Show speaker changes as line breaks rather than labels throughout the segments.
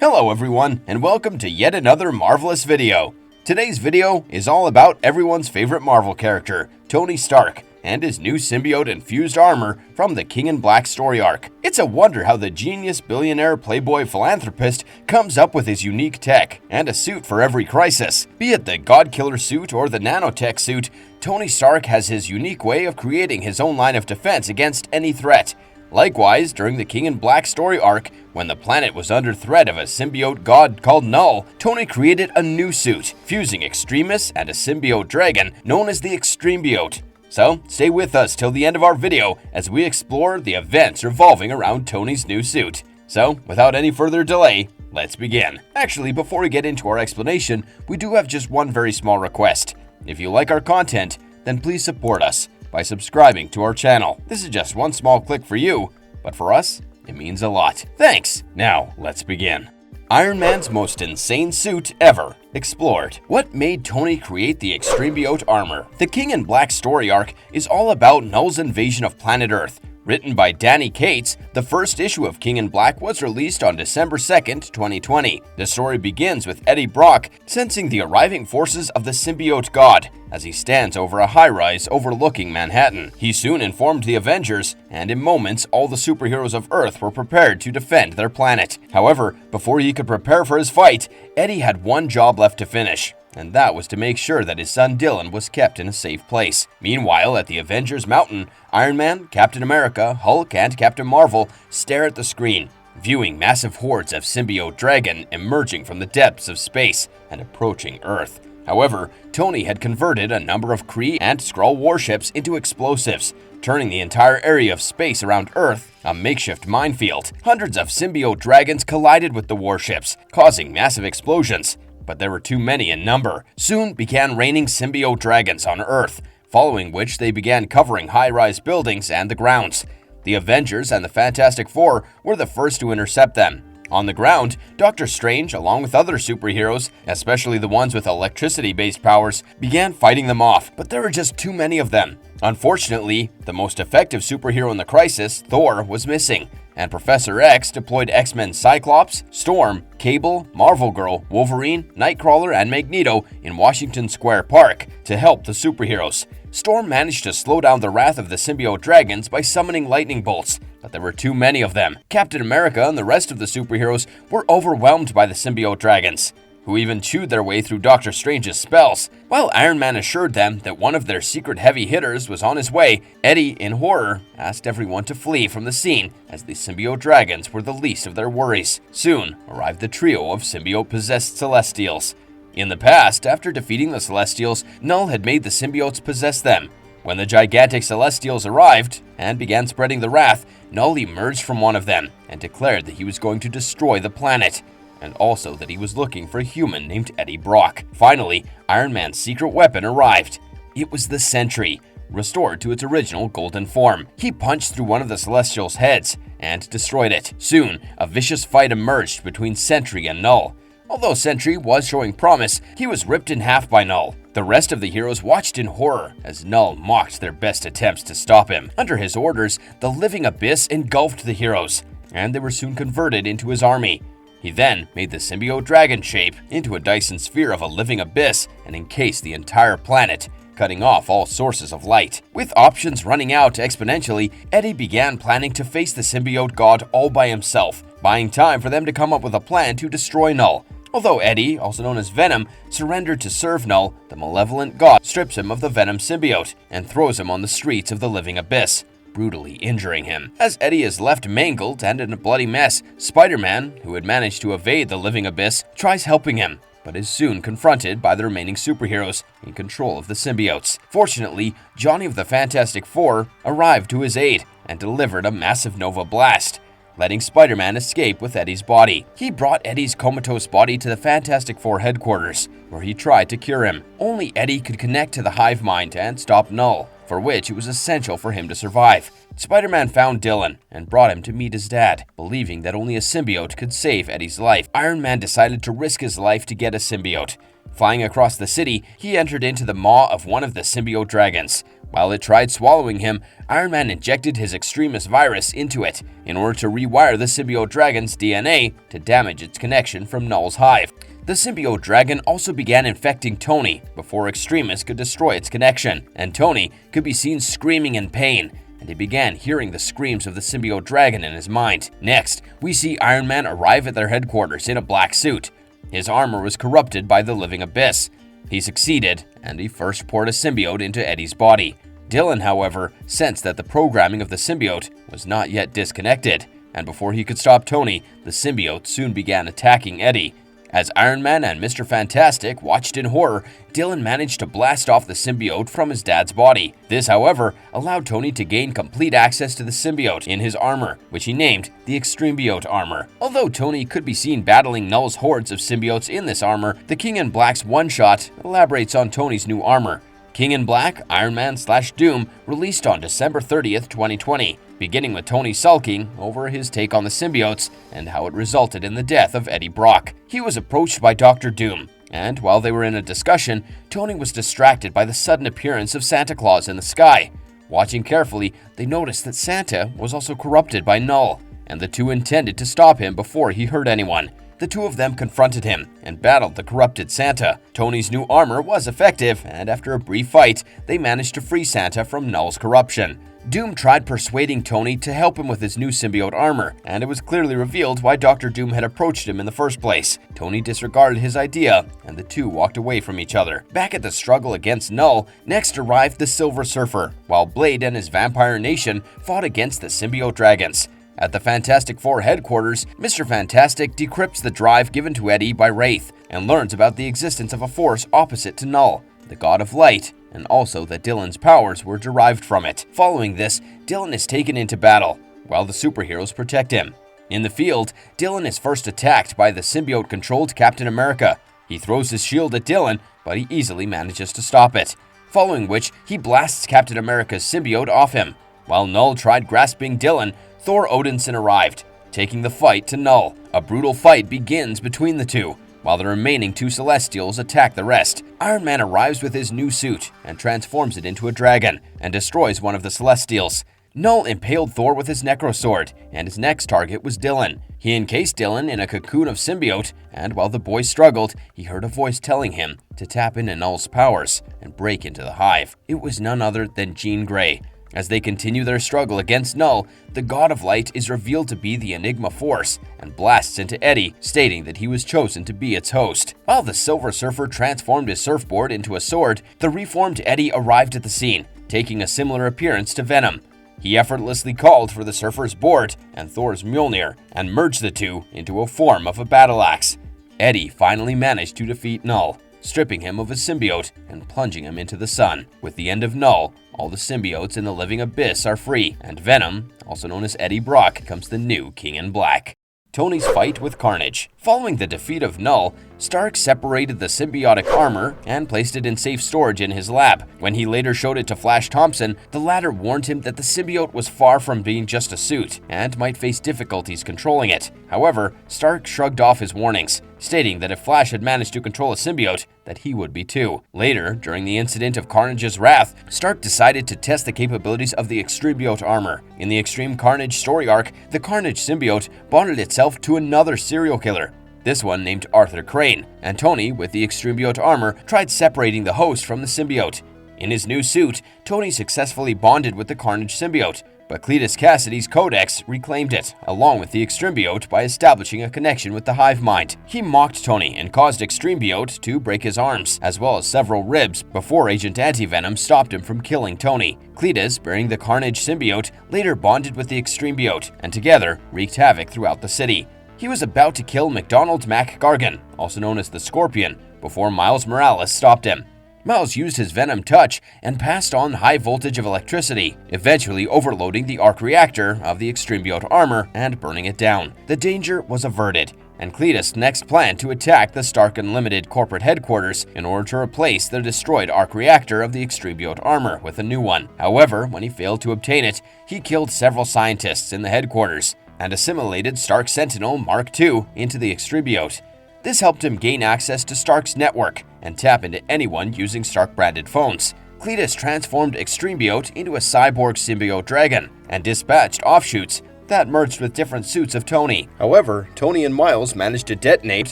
Hello everyone, and welcome to yet another marvelous video. Today's video is all about everyone's favorite Marvel character, Tony Stark, and his new symbiote-infused armor from the King in Black story arc. It's a wonder how the genius billionaire playboy philanthropist comes up with his unique tech and a suit for every crisis. Be it the God-Killer suit or the nanotech suit, Tony Stark has his unique way of creating his own line of defense against any threat. Likewise, during the King in Black story arc, when the planet was under threat of a symbiote god called Null, Tony created a new suit, fusing Extremis and a symbiote dragon known as the Extrembiote. So, stay with us till the end of our video as we explore the events revolving around Tony's new suit. So, without any further delay, let's begin. Actually, before we get into our explanation, we do have just one very small request. If you like our content, then please support us by subscribing to our channel. This is just one small click for you, but for us, it means a lot. Thanks! Now, let's begin. Iron Man's most insane suit ever explored. What made Tony create the Extrembiote armor? The King in Black story arc is all about Null's invasion of planet Earth. Written by Danny Cates, the first issue of King in Black was released on December 2nd, 2020. The story begins with Eddie Brock sensing the arriving forces of the symbiote god as he stands over a high-rise overlooking Manhattan. He soon informed the Avengers, and in moments, all the superheroes of Earth were prepared to defend their planet. However, before he could prepare for his fight, Eddie had one job left to finish, and that was to make sure that his son Dylan was kept in a safe place. Meanwhile, at the Avengers Mountain, Iron Man, Captain America, Hulk, and Captain Marvel stare at the screen, viewing massive hordes of symbiote dragon emerging from the depths of space and approaching Earth. However, Tony had converted a number of Kree and Skrull warships into explosives, turning the entire area of space around Earth a makeshift minefield. Hundreds of symbiote dragons collided with the warships, causing massive explosions, but there were too many in number. Soon began raining symbiote dragons on Earth, following which they began covering high-rise buildings and the grounds. The Avengers and the Fantastic Four were the first to intercept them. On the ground, Doctor Strange, along with other superheroes, especially the ones with electricity-based powers, began fighting them off, but there were just too many of them. Unfortunately, the most effective superhero in the crisis, Thor, was missing, and Professor X deployed X-Men Cyclops, Storm, Cable, Marvel Girl, Wolverine, Nightcrawler, and Magneto in Washington Square Park to help the superheroes. Storm managed to slow down the wrath of the symbiote dragons by summoning lightning bolts, but there were too many of them. Captain America and the rest of the superheroes were overwhelmed by the symbiote dragons, who even chewed their way through Doctor Strange's spells. While Iron Man assured them that one of their secret heavy hitters was on his way, Eddie, in horror, asked everyone to flee from the scene as the symbiote dragons were the least of their worries. Soon arrived the trio of symbiote-possessed Celestials. In the past, after defeating the Celestials, Null had made the symbiotes possess them. When the gigantic Celestials arrived and began spreading the wrath, Null emerged from one of them and declared that he was going to destroy the planet, and also that he was looking for a human named Eddie Brock. Finally, Iron Man's secret weapon arrived. It was the Sentry, restored to its original golden form. He punched through one of the Celestials' heads and destroyed it. Soon, a vicious fight emerged between Sentry and Null. Although Sentry was showing promise, he was ripped in half by Null. The rest of the heroes watched in horror as Null mocked their best attempts to stop him. Under his orders, the living abyss engulfed the heroes, and they were soon converted into his army. He then made the symbiote dragon shape into a Dyson sphere of a living abyss and encased the entire planet, cutting off all sources of light. With options running out exponentially, Eddie began planning to face the symbiote god all by himself, buying time for them to come up with a plan to destroy Null. Although Eddie, also known as Venom, surrendered to serve Null, the malevolent god strips him of the Venom symbiote and throws him on the streets of the living abyss, brutally injuring him. As Eddie is left mangled and in a bloody mess, Spider-Man, who had managed to evade the living abyss, tries helping him, but is soon confronted by the remaining superheroes in control of the symbiotes. Fortunately, Johnny of the Fantastic Four arrived to his aid and delivered a massive Nova Blast, letting Spider-Man escape with Eddie's body. He brought Eddie's comatose body to the Fantastic Four headquarters, where he tried to cure him. Only Eddie could connect to the hive mind and stop Null, for which it was essential for him to survive. Spider-Man found Dylan and brought him to meet his dad, believing that only a symbiote could save Eddie's life. Iron Man decided to risk his life to get a symbiote. Flying across the city, he entered into the maw of one of the symbiote dragons, While it tried swallowing him, Iron Man injected his Extremis virus into it in order to rewire the symbiote dragon's DNA to damage its connection from Null's hive. The symbiote dragon also began infecting Tony before Extremis could destroy its connection, and Tony could be seen screaming in pain, and he began hearing the screams of the symbiote dragon in his mind. Next, we see Iron Man arrive at their headquarters in a black suit. His armor was corrupted by the living abyss. He succeeded, and he first poured a symbiote into Eddie's body. Dylan, however, sensed that the programming of the symbiote was not yet disconnected, and before he could stop Tony, the symbiote soon began attacking Eddie. As Iron Man and Mr. Fantastic watched in horror, Dylan managed to blast off the symbiote from his dad's body. This, however, allowed Tony to gain complete access to the symbiote in his armor, which he named the Extrembiote armor. Although Tony could be seen battling Null's hordes of symbiotes in this armor, the King in Black's one-shot elaborates on Tony's new armor. King in Black, Iron Man/Doom, released on December 30th, 2020, beginning with Tony sulking over his take on the symbiotes and how it resulted in the death of Eddie Brock. He was approached by Dr. Doom, and while they were in a discussion, Tony was distracted by the sudden appearance of Santa Claus in the sky. Watching carefully, they noticed that Santa was also corrupted by Null, and the two intended to stop him before he hurt anyone. The two of them confronted him and battled the corrupted Santa. Tony's new armor was effective, and after a brief fight, they managed to free Santa from Null's corruption. Doom tried persuading Tony to help him with his new symbiote armor, and it was clearly revealed why Dr. Doom had approached him in the first place. Tony disregarded his idea, and the two walked away from each other. Back at the struggle against Null, next arrived the Silver Surfer, while Blade and his Vampire Nation fought against the symbiote dragons. At the Fantastic Four headquarters, Mr. Fantastic decrypts the drive given to Eddie by Wraith and learns about the existence of a force opposite to Null, the God of Light, and also that Dylan's powers were derived from it. Following this, Dylan is taken into battle, while the superheroes protect him. In the field, Dylan is first attacked by the symbiote-controlled Captain America. He throws his shield at Dylan, but he easily manages to stop it, following which he blasts Captain America's symbiote off him. While Null tried grasping Dylan, Thor Odinson arrived, taking the fight to Null. A brutal fight begins between the two, while the remaining two Celestials attack the rest. Iron Man arrives with his new suit and transforms it into a dragon and destroys one of the Celestials. Null impaled Thor with his Necrosword, and his next target was Dylan. He encased Dylan in a cocoon of symbiote, and while the boy struggled, he heard a voice telling him to tap into Null's powers and break into the hive. It was none other than Jean Grey. As they continue their struggle against Null, the God of Light is revealed to be the Enigma Force and blasts into Eddie, stating that he was chosen to be its host. While the Silver Surfer transformed his surfboard into a sword, the reformed Eddie arrived at the scene, taking a similar appearance to Venom. He effortlessly called for the Surfer's board and Thor's Mjolnir and merged the two into a form of a battle axe. Eddie finally managed to defeat Null, stripping him of his symbiote and plunging him into the sun. With the end of Null, all the symbiotes in the living abyss are free, and Venom, also known as Eddie Brock, becomes the new King in Black. Tony's fight with Carnage. Following the defeat of Null, Stark separated the symbiotic armor and placed it in safe storage in his lab. When he later showed it to Flash Thompson, the latter warned him that the symbiote was far from being just a suit and might face difficulties controlling it. However, Stark shrugged off his warnings, stating that if Flash had managed to control a symbiote, that he would be too. Later, during the incident of Carnage's wrath, Stark decided to test the capabilities of the Extrembiote armor. In the Extreme Carnage story arc, the Carnage symbiote bonded itself to another serial killer, this one named Arthur Crane, and Tony, with the Extrembiote armor, tried separating the host from the symbiote. In his new suit, Tony successfully bonded with the Carnage symbiote, but Cletus Cassidy's Codex reclaimed it, along with the Extrembiote, by establishing a connection with the hive mind. He mocked Tony and caused Extrembiote to break his arms, as well as several ribs, before Agent Antivenom stopped him from killing Tony. Cletus, bearing the Carnage symbiote, later bonded with the Extrembiote, and together wreaked havoc throughout the city. He was about to kill McDonald Mac Gargan, also known as the Scorpion, before Miles Morales stopped him. Miles used his Venom touch and passed on high voltage of electricity, eventually overloading the arc reactor of the Extrembiote armor and burning it down. The danger was averted, and Cletus next planned to attack the Stark Unlimited corporate headquarters in order to replace the destroyed arc reactor of the Extrembiote armor with a new one. However, when he failed to obtain it, he killed several scientists in the headquarters and assimilated Stark Sentinel Mark II into the Extrembiote. This helped him gain access to Stark's network and tap into anyone using Stark-branded phones. Cletus transformed Extrembiote into a cyborg symbiote dragon and dispatched offshoots that merged with different suits of Tony. However, Tony and Miles managed to detonate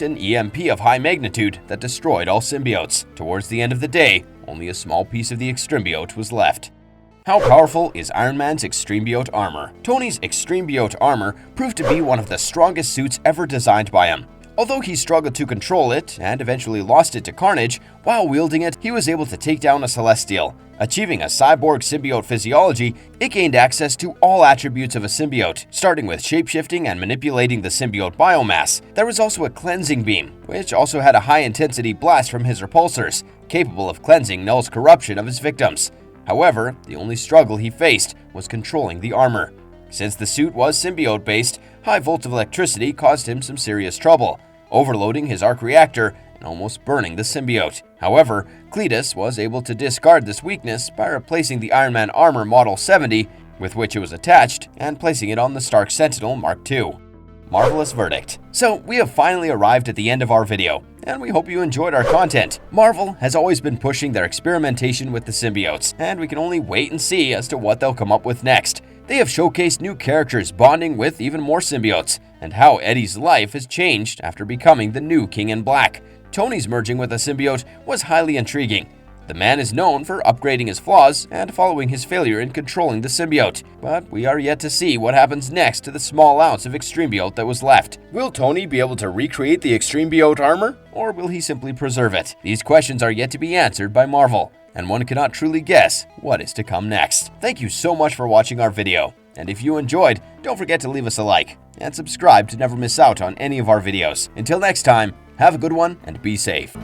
an EMP of high magnitude that destroyed all symbiotes. Towards the end of the day, only a small piece of the Extrembiote was left. How powerful is Iron Man's Extrembiote armor? Tony's Extrembiote armor proved to be one of the strongest suits ever designed by him. Although he struggled to control it and eventually lost it to Carnage, while wielding it, he was able to take down a Celestial. Achieving a cyborg symbiote physiology, it gained access to all attributes of a symbiote, starting with shapeshifting and manipulating the symbiote biomass. There was also a cleansing beam, which also had a high-intensity blast from his repulsors, capable of cleansing Null's corruption of his victims. However, the only struggle he faced was controlling the armor. Since the suit was symbiote-based, high volts of electricity caused him some serious trouble, overloading his arc reactor and almost burning the symbiote. However, Cletus was able to discard this weakness by replacing the Iron Man armor Model 70 with which it was attached and placing it on the Stark Sentinel Mark II. Marvelous verdict. So, we have finally arrived at the end of our video, and we hope you enjoyed our content. Marvel has always been pushing their experimentation with the symbiotes, and we can only wait and see as to what they'll come up with next. They have showcased new characters bonding with even more symbiotes, and how Eddie's life has changed after becoming the new King in Black. Tony's merging with a symbiote was highly intriguing. The man is known for upgrading his flaws and following his failure in controlling the symbiote, but we are yet to see what happens next to the small ounce of Extrembiote that was left. Will Tony be able to recreate the Extrembiote armor, or will he simply preserve it? These questions are yet to be answered by Marvel, and one cannot truly guess what is to come next. Thank you so much for watching our video, and if you enjoyed, don't forget to leave us a like and subscribe to never miss out on any of our videos. Until next time, have a good one and be safe.